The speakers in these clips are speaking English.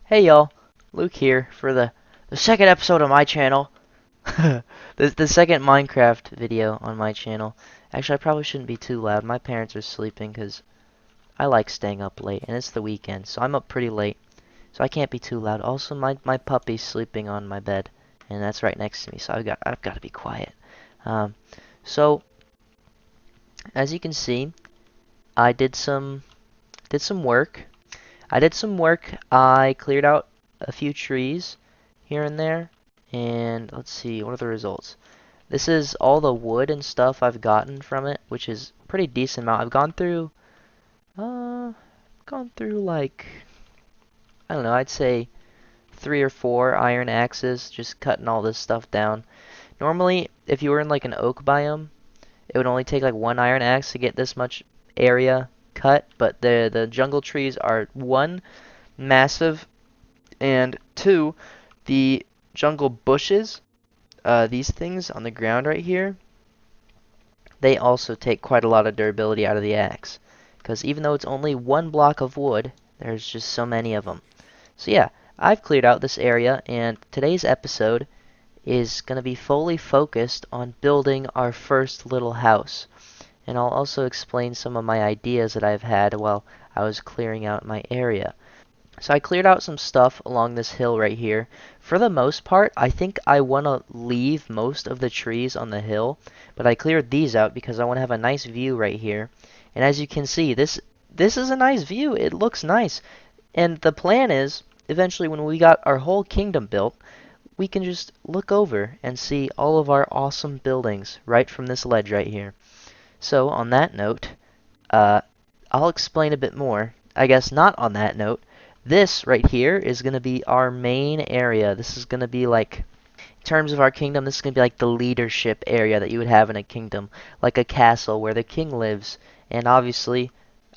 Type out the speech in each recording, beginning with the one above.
Hey y'all, Luke here for the second episode of my channel. the second Minecraft video on my channel. Actually, I probably shouldn't be too loud. My parents are sleeping because I like staying up late, and it's the weekend, so I'm up pretty late. So I can't be too loud. Also, my puppy's sleeping on my bed, and that's right next to me, so I've got to be quiet. Um, so as you can see, I did some work. I cleared out a few trees here and there. And let's see, what are the results? This is all the wood and stuff I've gotten from it, which is a pretty decent amount. I've gone through like, I don't know, I'd say 3 or 4 iron axes, just cutting all this stuff down. Normally, if you were in like an oak biome, it would only take like 1 iron axe to get this much area cut, but the jungle trees are one, massive, and two, the jungle bushes, these things on the ground right here, they also take quite a lot of durability out of the axe. Because even though it's only one block of wood, there's just so many of them. So yeah, I've cleared out this area, and today's episode is going to be fully focused on building our first little house. And I'll also explain some of my ideas that I've had while I was clearing out my area. So I cleared out some stuff along this hill right here. For the most part, I think I want to leave most of the trees on the hill, but I cleared these out because I want to have a nice view right here. And as you can see, this is a nice view. It looks nice. And the plan is, eventually when we got our whole kingdom built, we can just look over and see all of our awesome buildings right from this ledge right here. So on that note, uh, I'll explain a bit more. I guess not on that note. This right here is going to be our main area. This is going to be like, in terms of our kingdom, this is going to be like the leadership area that you would have in a kingdom. Like a castle where the king lives. And obviously,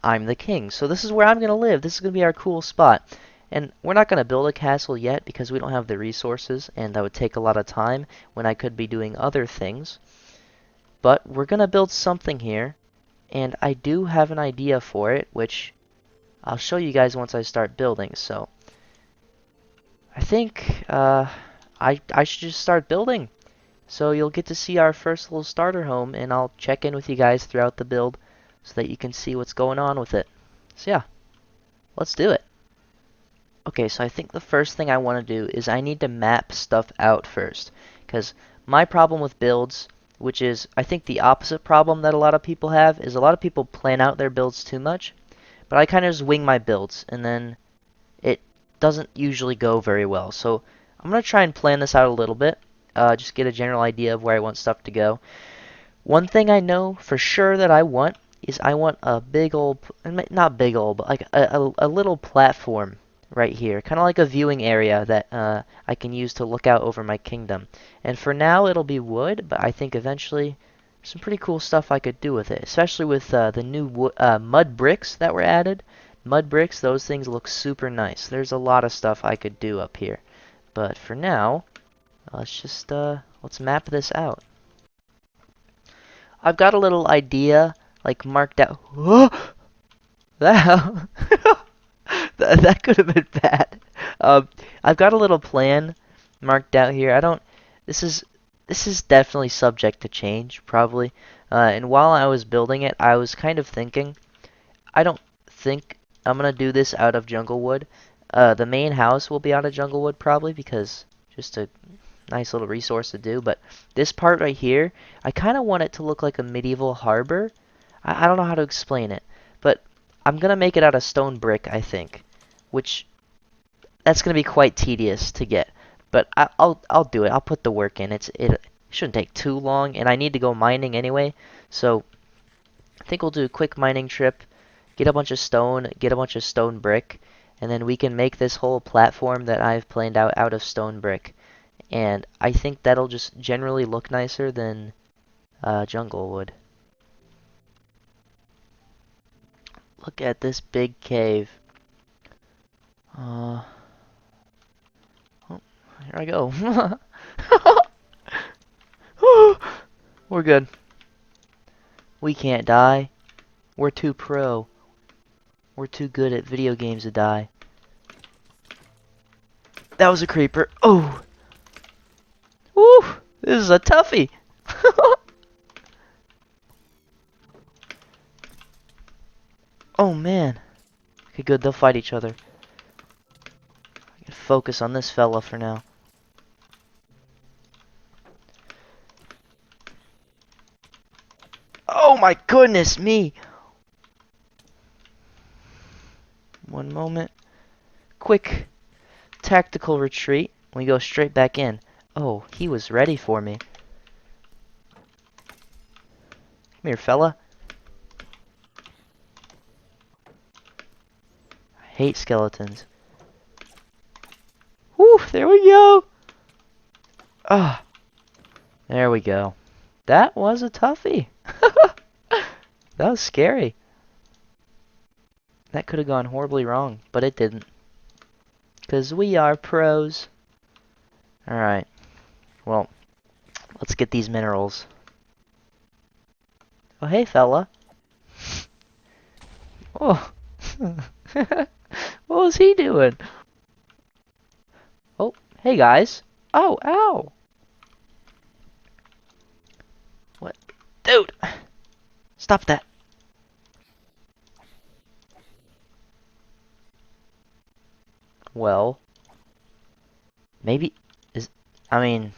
I'm the king. So this is where I'm going to live. This is going to be our cool spot. And we're not going to build a castle yet because we don't have the resources. And that would take a lot of time when I could be doing other things. But we're going to build something here. And I do have an idea for it, which I'll show you guys once I start building. So I think I should just start building. So you'll get to see our first little starter home, and I'll check in with you guys throughout the build so that you can see what's going on with it. So yeah, let's do it. Okay, so I think the first thing I want to do is I need to map stuff out first. Because my problem with builds, which is I think the opposite problem that a lot of people have, is a lot of people plan out their builds too much. But I kind of just wing my builds, and then it doesn't usually go very well. So I'm going to try and plan this out a little bit, just get a general idea of where I want stuff to go. One thing I know for sure that I want is I want a big old, not big old, but like a little platform right here. Kind of like a viewing area that I can use to look out over my kingdom. And for now it'll be wood, but I think eventually some pretty cool stuff I could do with it, especially with the new mud bricks that were added. Mud bricks, those things look super nice. There's a lot of stuff I could do up here. But for now, let's map this out. I've got a little idea, like marked out. that that could have been bad. I've got a little plan marked out here. I don't. This is this is definitely subject to change, probably. And while I was building it, I was kind of thinking, I don't think I'm gonna do this out of jungle wood. The main house will be out of jungle wood probably because just a nice little resource to do. But this part right here, I kind of want it to look like a medieval harbor. I don't know how to explain it, but I'm gonna make it out of stone brick, I think, which that's gonna be quite tedious to get. But I'll do it. I'll put the work in. It shouldn't take too long, and I need to go mining anyway, so I think we'll do a quick mining trip, get a bunch of stone, get a bunch of stone brick, and then we can make this whole platform that I've planned out of stone brick. And I think that'll just generally look nicer than jungle would. Look at this big cave. Oh, here I go. We're good. We can't die. We're too pro. We're too good at video games to die. that was a creeper. Oh! Woo! This is a toughie! Oh man. Okay, good, they'll fight each other. I can focus on this fella for now. Oh my goodness me! One moment. Quick tactical retreat. We go straight back in. Oh, he was ready for me. Come here, fella. I hate skeletons. Woo, there we go. Ah, there we go. That was a toughie. That was scary. That could have gone horribly wrong, but it didn't. Because we are pros. Alright. Well, let's get these minerals. Oh, hey, fella. Oh. What was he doing? Oh, hey, guys. Oh, ow. What? Dude. Stop that. Well, maybe I mean,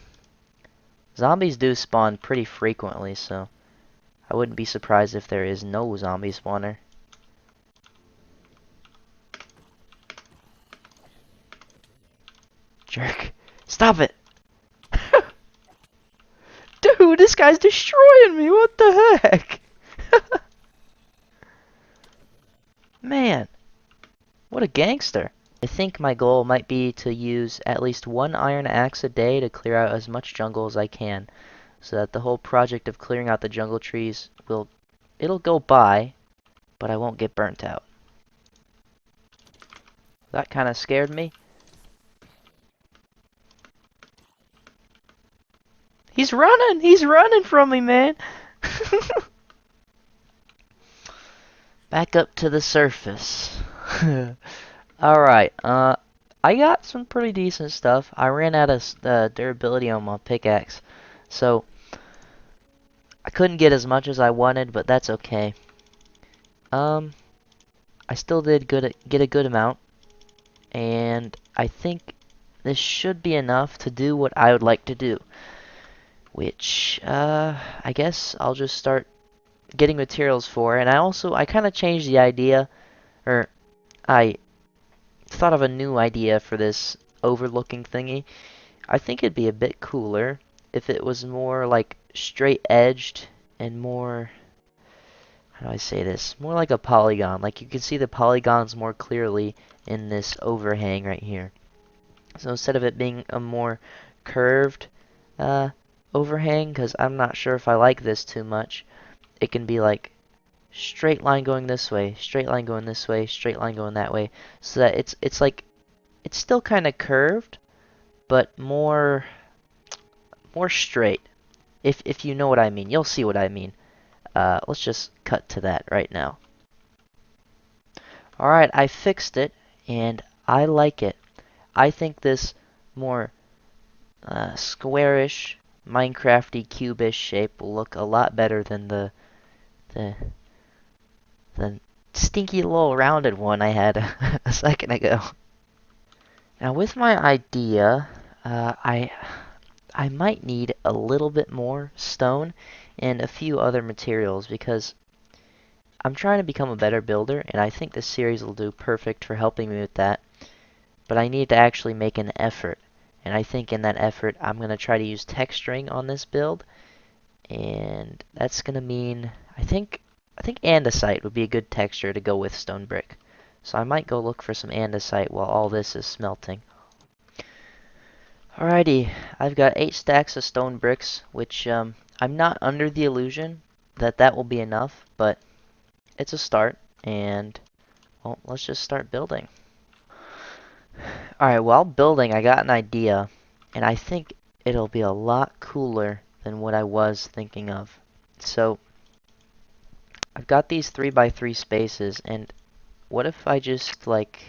zombies do spawn pretty frequently, so I wouldn't be surprised if there is no zombie spawner. Jerk. Stop it. Dude, this guy's destroying me. What the heck? Man, what a gangster. I think my goal might be to use at least one iron axe a day to clear out as much jungle as I can, so that the whole project of clearing out the jungle trees it'll go by, but I won't get burnt out. That kind of scared me. He's running! He's running from me, man! Back up to the surface. Alright, I got some pretty decent stuff. I ran out of durability on my pickaxe, so I couldn't get as much as I wanted, but that's okay. I still did get a good amount, and I think this should be enough to do what I would like to do. Which, I guess I'll just start getting materials for. And I kind of changed the idea, or I thought of a new idea for this overlooking thingy. I think it'd be a bit cooler if it was more like straight edged and more, how do I say this? More like a polygon. Like you can see the polygons more clearly in this overhang right here. So instead of it being a more curved overhang, because I'm not sure if I like this too much, it can be like straight line going this way, straight line going this way, straight line going that way, so that it's like it's still kind of curved, but more straight. If you know what I mean, you'll see what I mean. Let's just cut to that right now. Alright, I fixed it, and I like it. I think this more squarish, Minecrafty, cubish shape will look a lot better than the stinky little rounded one I had a second ago. Now with my idea, I might need a little bit more stone and a few other materials because I'm trying to become a better builder, and I think this series will do perfect for helping me with that. But I need to actually make an effort, and I think in that effort I'm going to try to use texturing on this build, and that's going to mean I think andesite would be a good texture to go with stone brick. So I might go look for some andesite while all this is smelting. Alrighty, I've got 8 stacks of stone bricks, which I'm not under the illusion that that will be enough, but it's a start, and well, let's just start building. Alright, while building, I got an idea, and I think it'll be a lot cooler than what I was thinking of. So, I've got these 3x3 spaces, and what if I just, like,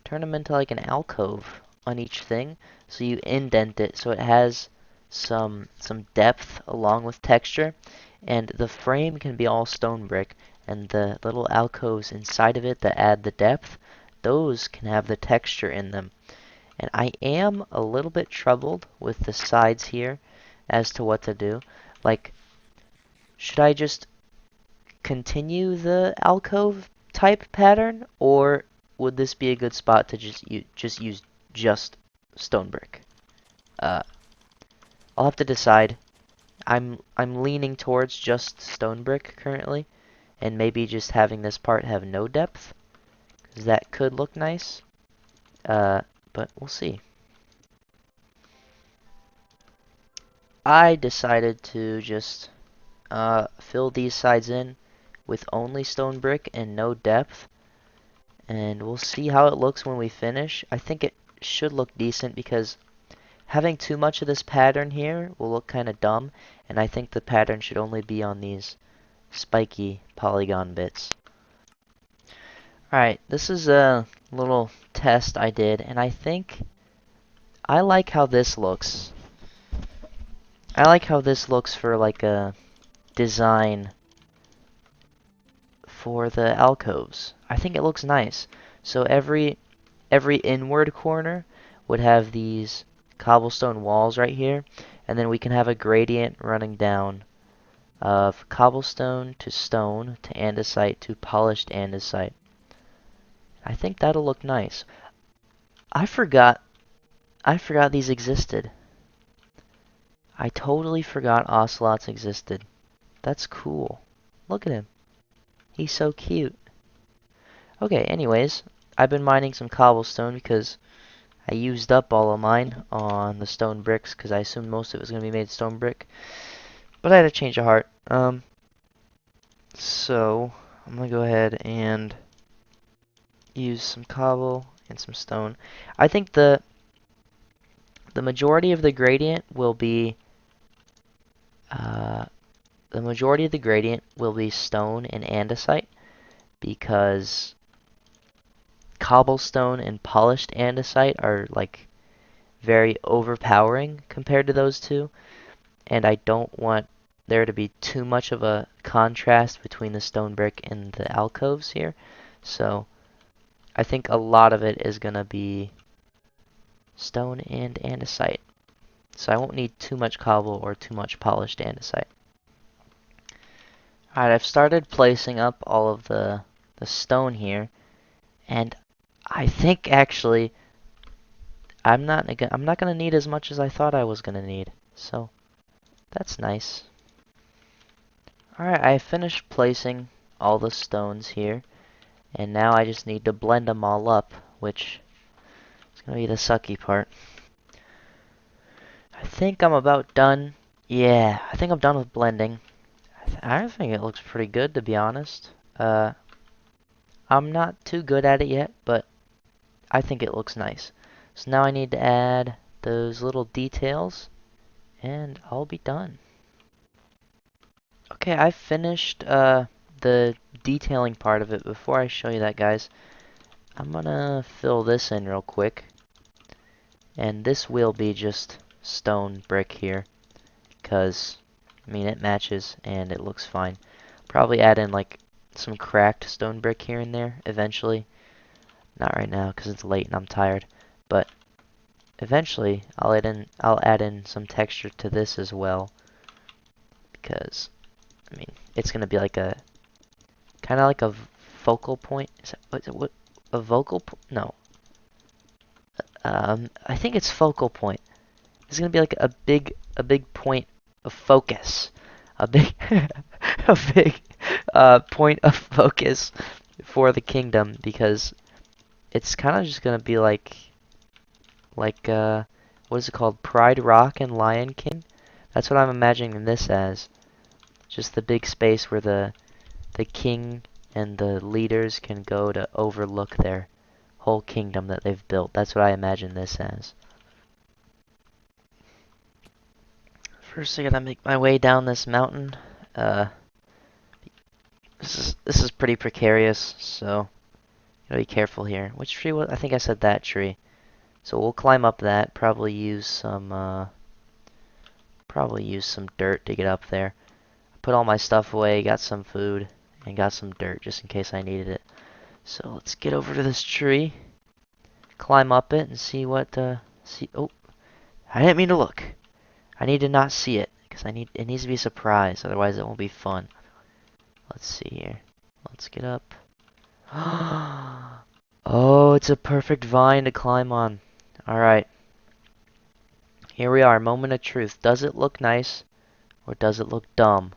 turn them into like an alcove on each thing. So you indent it so it has some depth along with texture, and the frame can be all stone brick, and the little alcoves inside of it that add the depth, those can have the texture in them. And I am a little bit troubled with the sides here as to what to do. Like, should I just continue the alcove type pattern, or would this be a good spot to just use just stone brick? Uh, I'll have to decide. I'm leaning towards just stone brick currently, and maybe just having this part have no depth, 'cause that could look nice. But we'll see. I decided to just fill these sides in with only stone brick and no depth, and we'll see how it looks when we finish. I think it should look decent because having too much of this pattern here will look kind of dumb, and I think the pattern should only be on these spiky polygon bits. Alright, this is a little test I did, and I think I like how this looks. I like how this looks for like a design for the alcoves. I think it looks nice. So every inward corner would have these cobblestone walls right here, and then we can have a gradient running down of cobblestone to stone to andesite to polished andesite. I think that'll look nice. I forgot these existed. I totally forgot ocelots existed. That's cool. Look at him. He's so cute. Okay, anyways, I've been mining some cobblestone because I used up all of mine on the stone bricks because I assumed most of it was going to be made stone brick. But I had a change of heart. So I'm going to go ahead and use some cobble and some stone. I think the majority of the gradient will be stone and andesite, because cobblestone and polished andesite are like very overpowering compared to those two, and I don't want there to be too much of a contrast between the stone brick and the alcoves here. So I think a lot of it is gonna be stone and andesite. So I won't need too much cobble or too much polished andesite. Alright, I've started placing up all of the stone here, and I think actually I'm not gonna need as much as I thought I was gonna need. So that's nice. Alright, I finished placing all the stones here, and now I just need to blend them all up, which is gonna be the sucky part. I think I'm about done. Yeah, I think I'm done with blending. I think it looks pretty good, to be honest. I'm not too good at it yet, but I think it looks nice. So now I need to add those little details, and I'll be done. Okay, I finished the detailing part of it. Before I show you that, guys, I'm gonna fill this in real quick. And this will be just stone brick here, because, I mean, it matches and it looks fine. Probably add in like some cracked stone brick here and there eventually. Not right now because it's late and I'm tired, but eventually I'll add in some texture to this as well, because I mean it's gonna be like a kind of like a focal point. Is that, what a vocal no? I think it's focal point. It's gonna be like a big point of focus, a big a big point of focus for the kingdom, because it's kind of just gonna be like what is it called? Pride Rock and Lion King? That's what I'm imagining this as. Just the big space where the king and the leaders can go to overlook their whole kingdom that they've built. That's what I imagine this as. First I gotta make my way down this mountain. This is pretty precarious, so gotta be careful here. Which tree was? I think I said that tree. So we'll climb up that. Probably use some dirt to get up there. Put all my stuff away. Got some food and got some dirt just in case I needed it. So let's get over to this tree, climb up it, and see what. See. Oh, I didn't mean to look. I need to not see it because it needs to be a surprise. Otherwise, it won't be fun. Let's see here. Let's get up. Oh, it's a perfect vine to climb on. Alright. Here we are, moment of truth. Does it look nice or does it look dumb?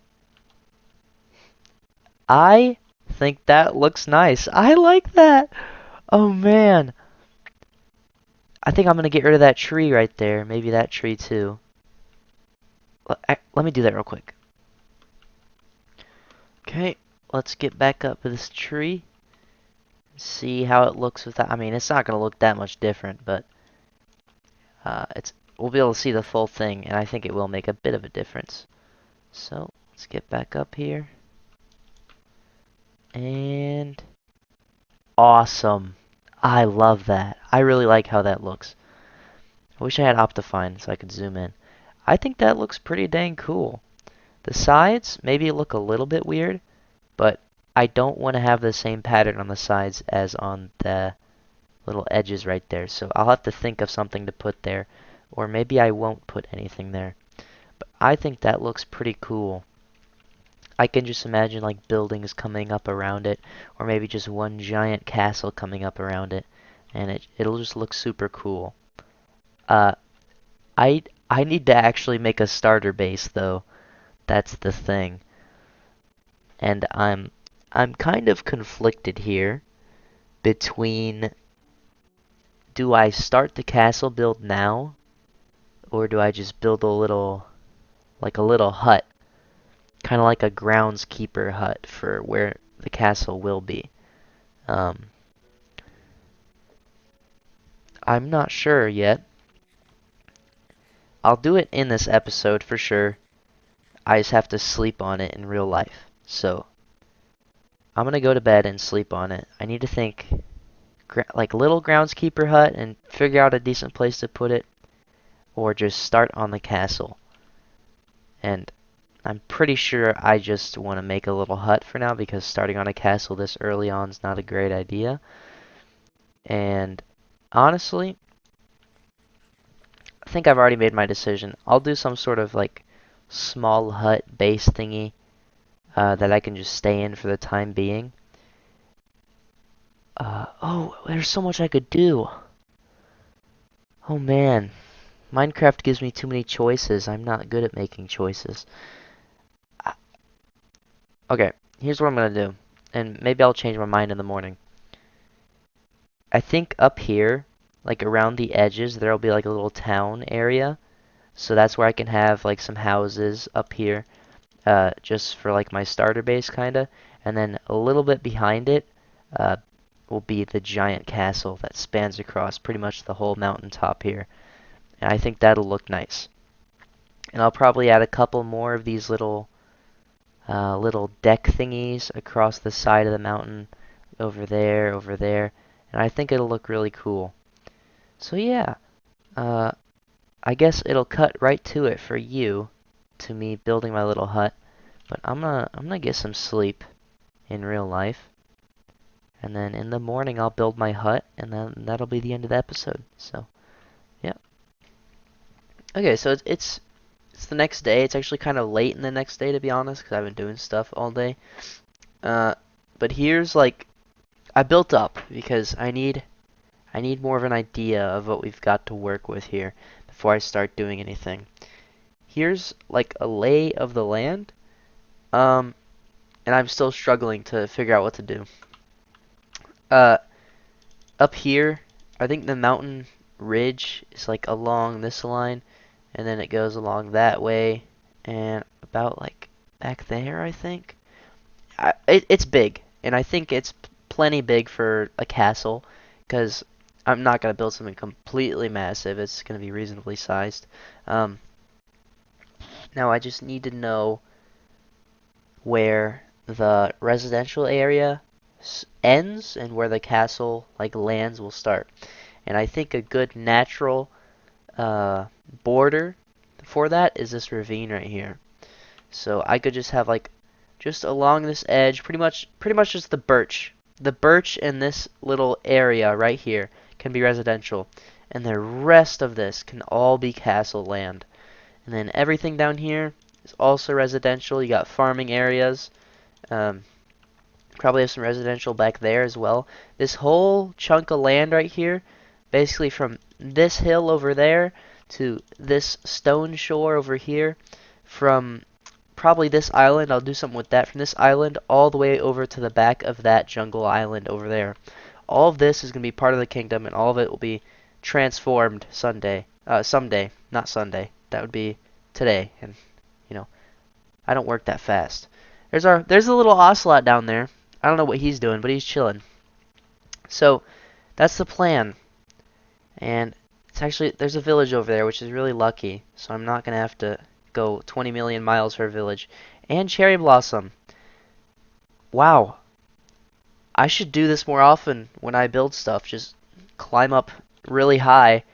I think that looks nice. I like that. Oh man. I think I'm going to get rid of that tree right there. Maybe that tree too. Let me do that real quick. Okay, let's get back up to this tree. See how it looks with that. I mean, it's not going to look that much different, but we'll be able to see the full thing, and I think it will make a bit of a difference. So, let's get back up here. And awesome. I love that. I really like how that looks. I wish I had Optifine so I could zoom in. I think that looks pretty dang cool. The sides maybe look a little bit weird, but I don't want to have the same pattern on the sides as on the little edges right there. So I'll have to think of something to put there, or maybe I won't put anything there. But I think that looks pretty cool. I can just imagine like buildings coming up around it, or maybe just one giant castle coming up around it, and it'll just look super cool. Uh, I need to actually make a starter base though. That's the thing. And I'm kind of conflicted here between, do I start the castle build now, or do I just build like a little hut, kind of like a groundskeeper hut for where the castle will be. Um, I'm not sure yet. I'll do it in this episode for sure. I just have to sleep on it in real life. So I'm gonna go to bed and sleep on it. I need to think like little groundskeeper hut and figure out a decent place to put it, or just start on the castle. And I'm pretty sure I just want to make a little hut for now because starting on a castle this early on is not a great idea. And honestly, I think I've already made my decision. I'll do some sort of like small hut base thingy that I can just stay in for the time being. Oh, there's so much I could do. Oh man, Minecraft gives me too many choices. I'm not good at making choices. Okay, here's what I'm gonna do, and maybe I'll change my mind in the morning. I think up here, like around the edges, there'll be like a little town area. So that's where I can have like some houses up here, just for like my starter base kinda. And then a little bit behind it, uh, will be the giant castle that spans across pretty much the whole mountaintop here. And I think that'll look nice. And I'll probably add a couple more of these little deck thingies across the side of the mountain, over there, and I think it'll look really cool. So yeah, uh, I guess it'll cut right to it for you, to me building my little hut. But I'm gonna get some sleep in real life, and then in the morning I'll build my hut, and then that'll be the end of the episode. So yeah. Okay, so it's the next day. It's actually kind of late in the next day to be honest, because I've been doing stuff all day. But here's like I built up because I need more of an idea of what we've got to work with here before I start doing anything. Here's like a lay of the land, and I'm still struggling to figure out what to do. Uh, Up here, I think the mountain ridge is like along this line, and then it goes along that way, and about like back there, I think. It's big, and I think it's plenty big for a castle, because I'm not going to build something completely massive. It's going to be reasonably sized. Um, Now I just need to know where the residential area ends and where the castle like lands will start. And I think a good natural border for that is this ravine right here. So I could just have like just along this edge, pretty much just the birch. The birch in this little area right here can be residential, and the rest of this can all be castle land. And then everything down here is also residential. You got farming areas. Um, Probably have some residential back there as well. This whole chunk of land right here, basically from this hill over there to this stone shore over here, from probably this island, I'll do something with that, from this island all the way over to the back of that jungle island over there. All of this is going to be part of the kingdom, and all of it will be transformed someday, not Sunday. That would be today, and you know, I don't work that fast. There's a little ocelot down there. I don't know what he's doing, but he's chilling. So that's the plan. And it's actually, there's a village over there, which is really lucky. So I'm not going to have to go 20 million miles for a village. And cherry blossom. Wow. I should do this more often when I build stuff. Just climb up really high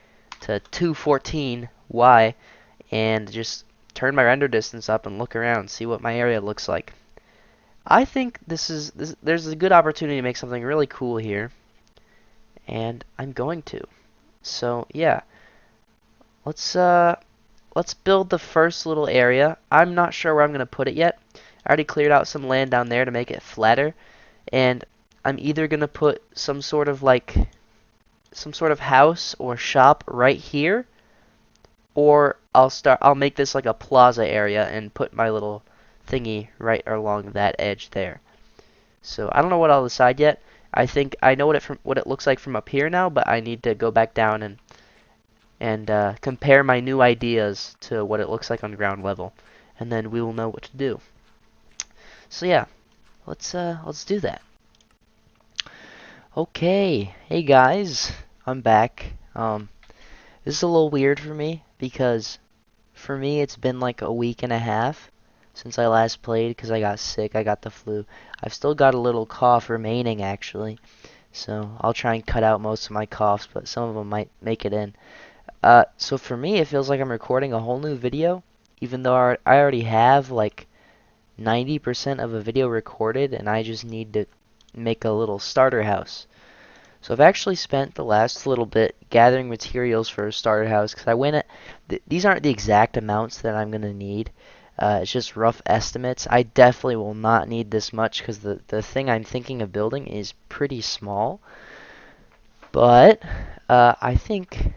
to 214Y and just turn my render distance up and look around, see what my area looks like. I think there's a good opportunity to make something really cool here, and I'm going to. So yeah, let's build the first little area. I'm not sure where I'm gonna put it yet. I already cleared out some land down there to make it flatter, and I'm either gonna put some sort of house or shop right here, or I'll make this like a plaza area and put my little thingy right along that edge there. So I don't know what I'll decide yet. I think I know what it looks like from up here now, but I need to go back down and compare my new ideas to what it looks like on ground level, and then we will know what to do. So yeah, let's do that. Okay, hey guys, I'm back. This is a little weird for me because for me it's been like a week and a half since I last played because I got sick. I got the flu. I've still got a little cough remaining actually, so I'll try and cut out most of my coughs, but some of them might make it in. So for me, it feels like I'm recording a whole new video, even though I already have like 90% of a video recorded, and I just need to make a little starter house. So I've actually spent the last little bit gathering materials for a starter house because I went at these aren't the exact amounts that I'm gonna need. It's just rough estimates. I definitely will not need this much because the thing I'm thinking of building is pretty small. But I think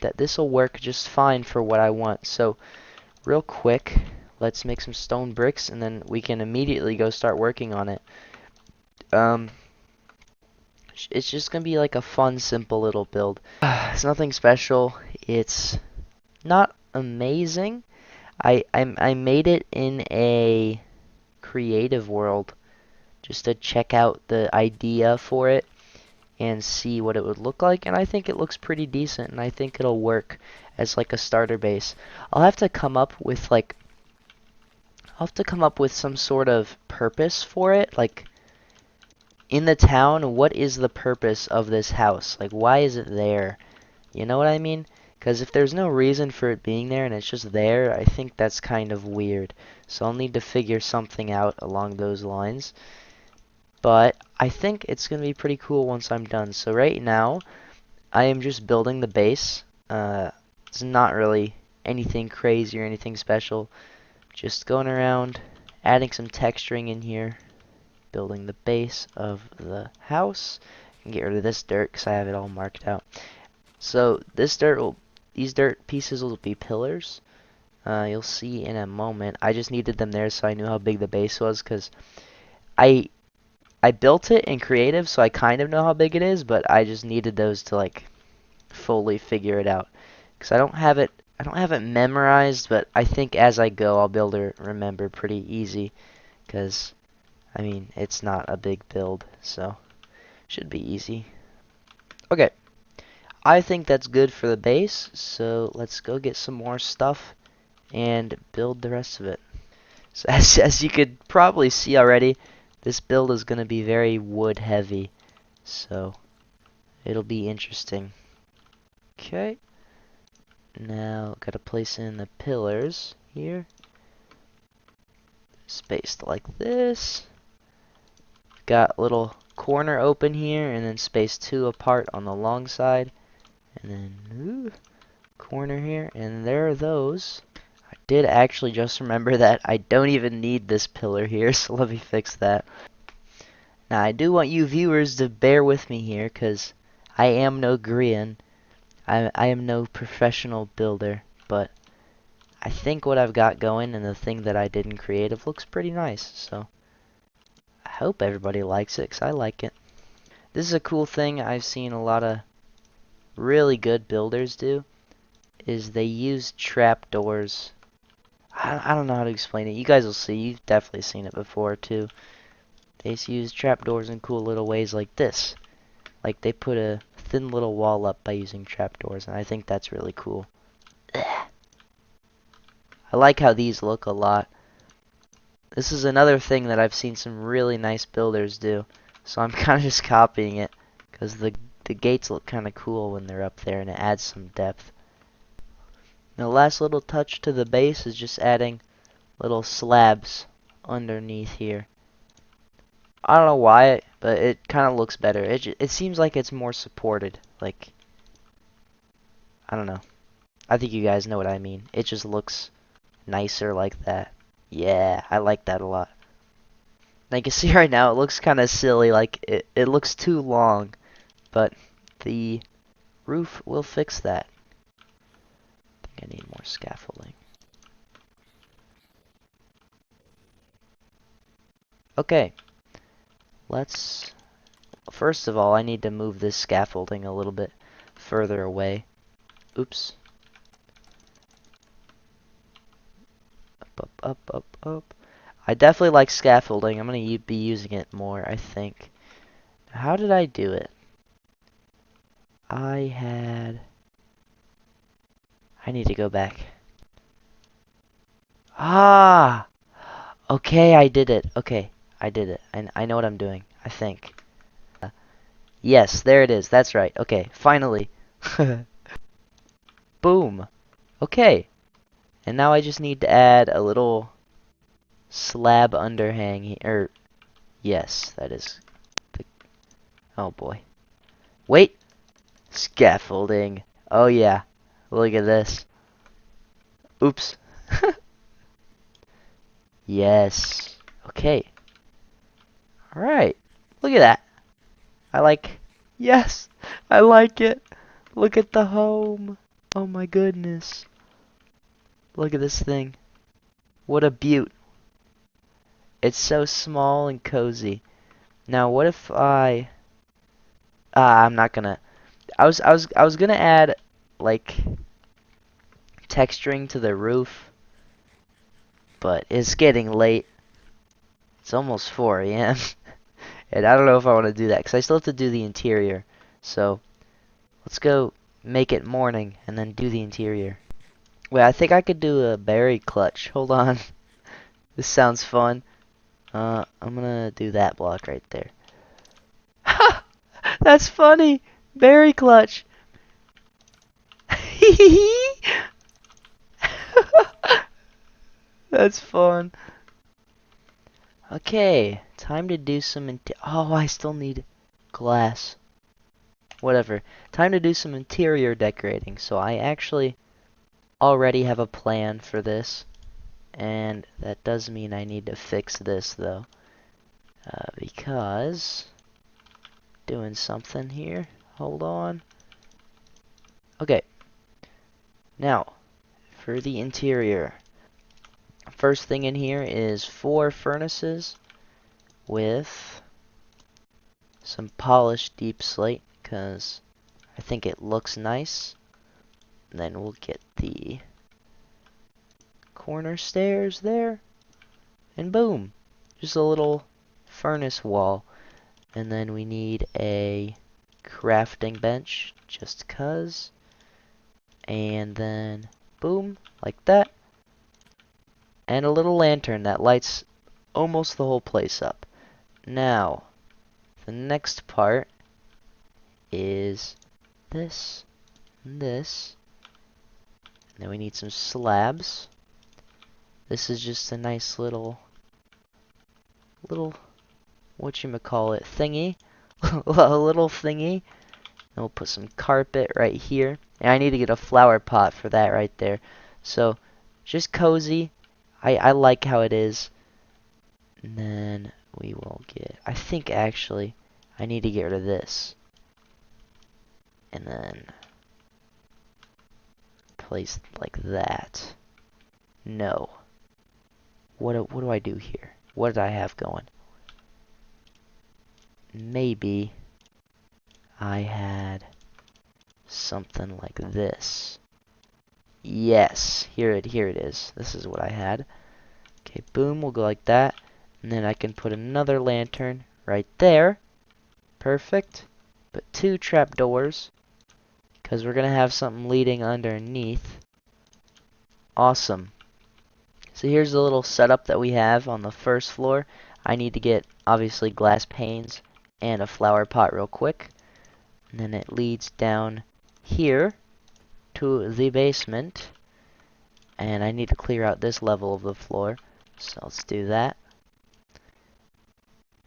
that this will work just fine for what I want. So real quick, let's make some stone bricks and then we can immediately go start working on it. It's just gonna be like a fun, simple little build. It's nothing special. It's not amazing. I made it in a creative world just to check out the idea for it and see what it would look like, and I think it looks pretty decent, and I think it'll work as like a starter base. I'll have to come up with some sort of purpose for it, like in the town, what is the purpose of this house? Like, why is it there? You know what I mean? Because if there's no reason for it being there and it's just there, I think that's kind of weird. So I'll need to figure something out along those lines. But I think it's going to be pretty cool once I'm done. So right now, I am just building the base. It's not really anything crazy or anything special. Just going around, adding some texturing in here, building the base of the house. And get rid of this dirt because I have it all marked out. So these dirt pieces will be pillars. You'll see in a moment. I just needed them there so I knew how big the base was because I built it in creative, so I kind of know how big it is, but I just needed those to like fully figure it out because I don't have it memorized, but I think as I go I'll be able to remember pretty easy because I mean it's not a big build, so should be easy. Okay. I think that's good for the base, so let's go get some more stuff and build the rest of it. So as you could probably see already, this build is going to be very wood heavy, so it'll be interesting. Okay. Now, gotta place in the pillars here. Spaced like this. Got little corner open here, and then spaced 2 apart on the long side. And then, corner here, and there are those. I did actually just remember that I don't even need this pillar here, so let me fix that. Now, I do want you viewers to bear with me here, because I am no Grian. I am no professional builder, but I think what I've got going and the thing that I did in creative looks pretty nice, so I hope everybody likes it, because I like it. This is a cool thing I've seen a lot of really good builders do, is they use trapdoors. I don't know how to explain it. You guys will see. You've definitely seen it before, too. They use trapdoors in cool little ways like this. Like, they put a thin little wall up by using trapdoors, and I think that's really cool. I like how these look a lot. This is another thing that I've seen some really nice builders do, so I'm kind of just copying it, because the gates look kind of cool when they're up there, and it adds some depth. The last little touch to the base is just adding little slabs underneath here. I don't know why, but it kind of looks better. It seems like it's more supported. Like, I don't know. I think you guys know what I mean. It just looks nicer like that. Yeah, I like that a lot. Now you can see right now it looks kind of silly. Like, it looks too long. But the roof will fix that. I think I need more scaffolding. Okay. Let's... First of all, I need to move this scaffolding a little bit further away. Oops. Up. I definitely like scaffolding. I'm going to be using it more, I think. How did I do it? I need to go back. Ah! Okay, I did it. Okay, I did it. I know what I'm doing, I think. Yes, there it is. That's right. Okay, finally. Boom. Okay. And now I just need to add a little slab underhang here. Yes, that is the... Oh, boy. Wait! Scaffolding. Oh, yeah. Look at this. Oops. Yes. Okay. Alright. Look at that. I like... Yes! I like it. Look at the home. Oh my goodness. Look at this thing. What a beaut. It's so small and cozy. Now what if I'm not gonna... I was gonna add, like, texturing to the roof, but it's getting late. It's almost 4 a.m. and I don't know if I want to do that, because I still have to do the interior. So, let's go make it morning, and then do the interior. Wait, I think I could do a berry clutch. Hold on. This sounds fun. I'm gonna do that block right there. Ha! That's funny! Berry clutch! That's fun. Okay, time to do some oh, I still need glass. Whatever. Time to do some interior decorating. So I actually already have a plan for this. And that does mean I need to fix this, though. Because... Doing something here. Hold on. Okay. Now, for the interior. First thing in here is 4 furnaces with some polished deep slate, because I think it looks nice. And then we'll get the corner stairs there, and boom, just a little furnace wall. And then we need a crafting bench, just cuz, and then boom, like that, and a little lantern that lights almost the whole place up. Now, the next part is this. and this. And then we need some slabs. This is just a nice little whatchamacallit thingy. A little thingy. And we'll put some carpet right here. And I need to get a flower pot for that right there. So, just cozy. I like how it is. And then we will get, I think actually, I need to get rid of this. And then place like that. No. What do I do here? What did I have going? Maybe I had something like this. Yes, here it is. This is what I had. Okay, boom, we'll go like that. And then I can put another lantern right there. Perfect. Put 2 trapdoors, because we're going to have something leading underneath. Awesome. So here's the little setup that we have on the first floor. I need to get, obviously, glass panes and a flower pot real quick. And then it leads down here to the basement. And I need to clear out this level of the floor. So let's do that.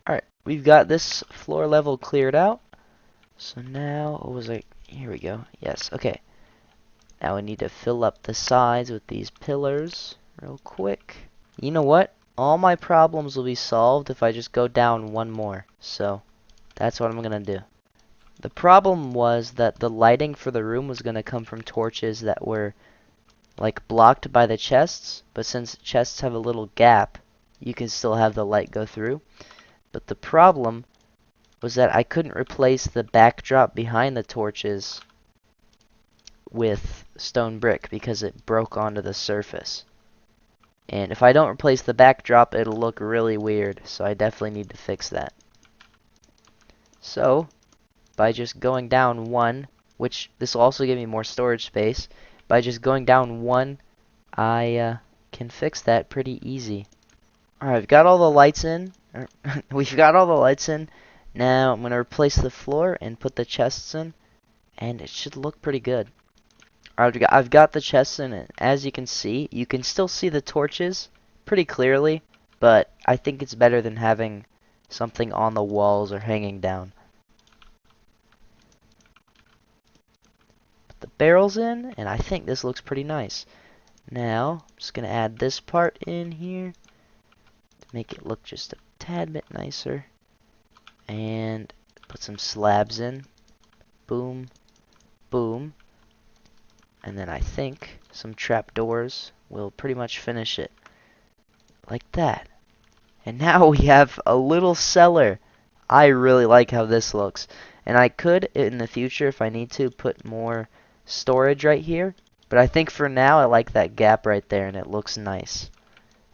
Alright, we've got this floor level cleared out. So now, what was I? Here we go. Yes, okay. Now we need to fill up the sides with these pillars real quick. You know what? All my problems will be solved if I just go down one more. So, that's what I'm going to do. The problem was that the lighting for the room was going to come from torches that were like blocked by the chests, but since chests have a little gap, you can still have the light go through. But the problem was that I couldn't replace the backdrop behind the torches with stone brick because it broke onto the surface. And if I don't replace the backdrop, it'll look really weird, so I definitely need to fix that. So, by just going down one, which this will also give me more storage space, by just going down one, I can fix that pretty easy. Alright, I've got all the lights in. We've got all the lights in. Now I'm going to replace the floor and put the chests in, and it should look pretty good. Alright, I've got the chests in, and as you can still see the torches pretty clearly, but I think it's better than having something on the walls or hanging down. Put the barrels in, and I think this looks pretty nice. Now, I'm just going to add this part in here to make it look just a tad bit nicer. And put some slabs in. Boom, boom. And then I think some trapdoors will pretty much finish it. Like that. And now we have a little cellar. I really like how this looks. And I could, in the future, if I need to, put more storage right here. But I think for now, I like that gap right there, and it looks nice.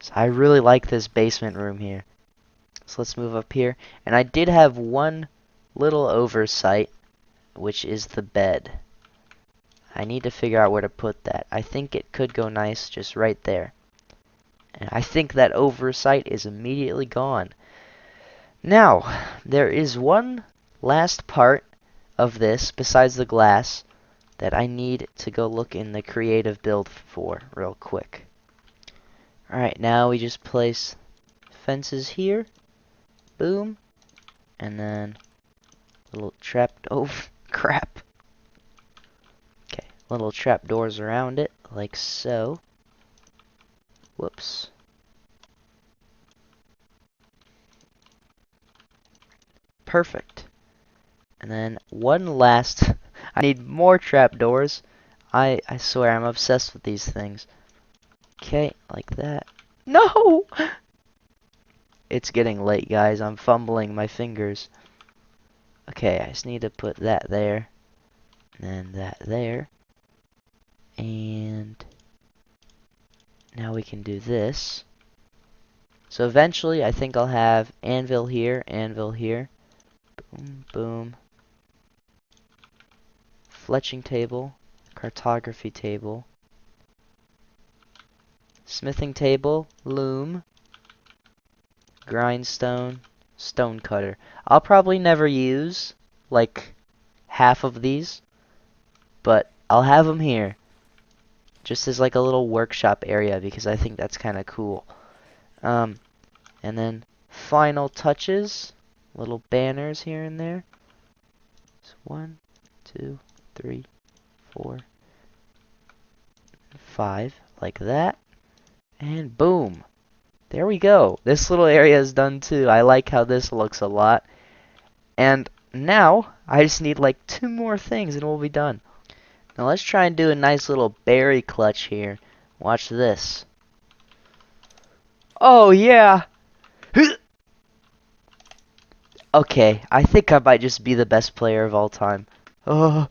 So I really like this basement room here. So let's move up here. And I did have one little oversight, which is the bed. I need to figure out where to put that. I think it could go nice just right there. And I think that oversight is immediately gone. Now, there is one last part of this, besides the glass, that I need to go look in the creative build for real quick. Alright, now we just place fences here. Boom. And then little crap. Okay, little trap doors around it, like so. Whoops. Perfect. And then one last, I need more trapdoors. I swear I'm obsessed with these things. Okay, like that. No! It's getting late, guys. I'm fumbling my fingers. Okay, I just need to put that there. And then that there. And now we can do this. So eventually, I think I'll have anvil here, anvil here. Boom, boom. Fletching table, cartography table, smithing table, loom, grindstone, stone cutter. I'll probably never use like half of these, but I'll have them here. Just as like a little workshop area because I think that's kind of cool. And then final touches, little banners here and there. So 1, 2, 3, 4, 5, like that. And boom. There we go. This little area is done too. I like how this looks a lot. And now I just need like 2 more things and we'll be done. Now let's try and do a nice little berry clutch here. Watch this. Oh yeah. Okay, I think I might just be the best player of all time. Oh,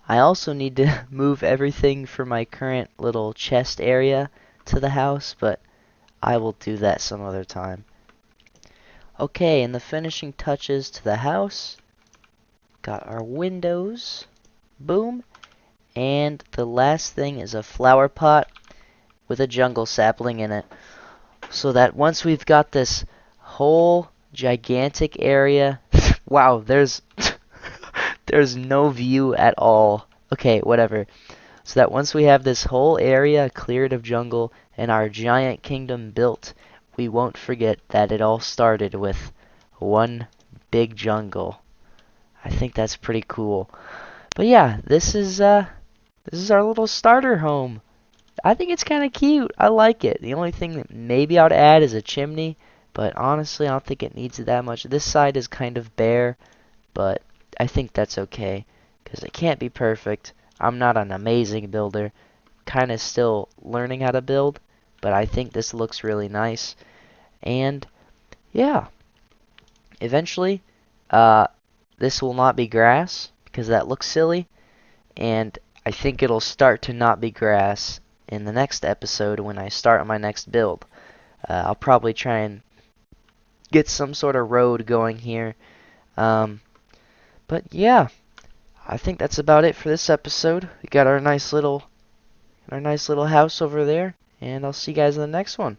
I also need to move everything from my current little chest area to the house, but I will do that some other time. Okay, and the finishing touches to the house. Got our windows. Boom. And the last thing is a flower pot with a jungle sapling in it. So that once we've got this whole gigantic area, wow, there's there's no view at all. Okay, whatever. So that once we have this whole area cleared of jungle and our giant kingdom built, we won't forget that it all started with one big jungle. I think that's pretty cool. But yeah, this is our little starter home. I think it's kind of cute. I like it. The only thing that maybe I would add is a chimney, but honestly, I don't think it needs it that much. This side is kind of bare, but I think that's okay because it can't be perfect. I'm not an amazing builder. Kind of still learning how to build, but I think this looks really nice. And yeah, eventually, this will not be grass because that looks silly, and I think it'll start to not be grass in the next episode when I start my next build. I'll probably try and get some sort of road going here. But yeah, I think that's about it for this episode. We got our nice little house over there, and I'll see you guys in the next one.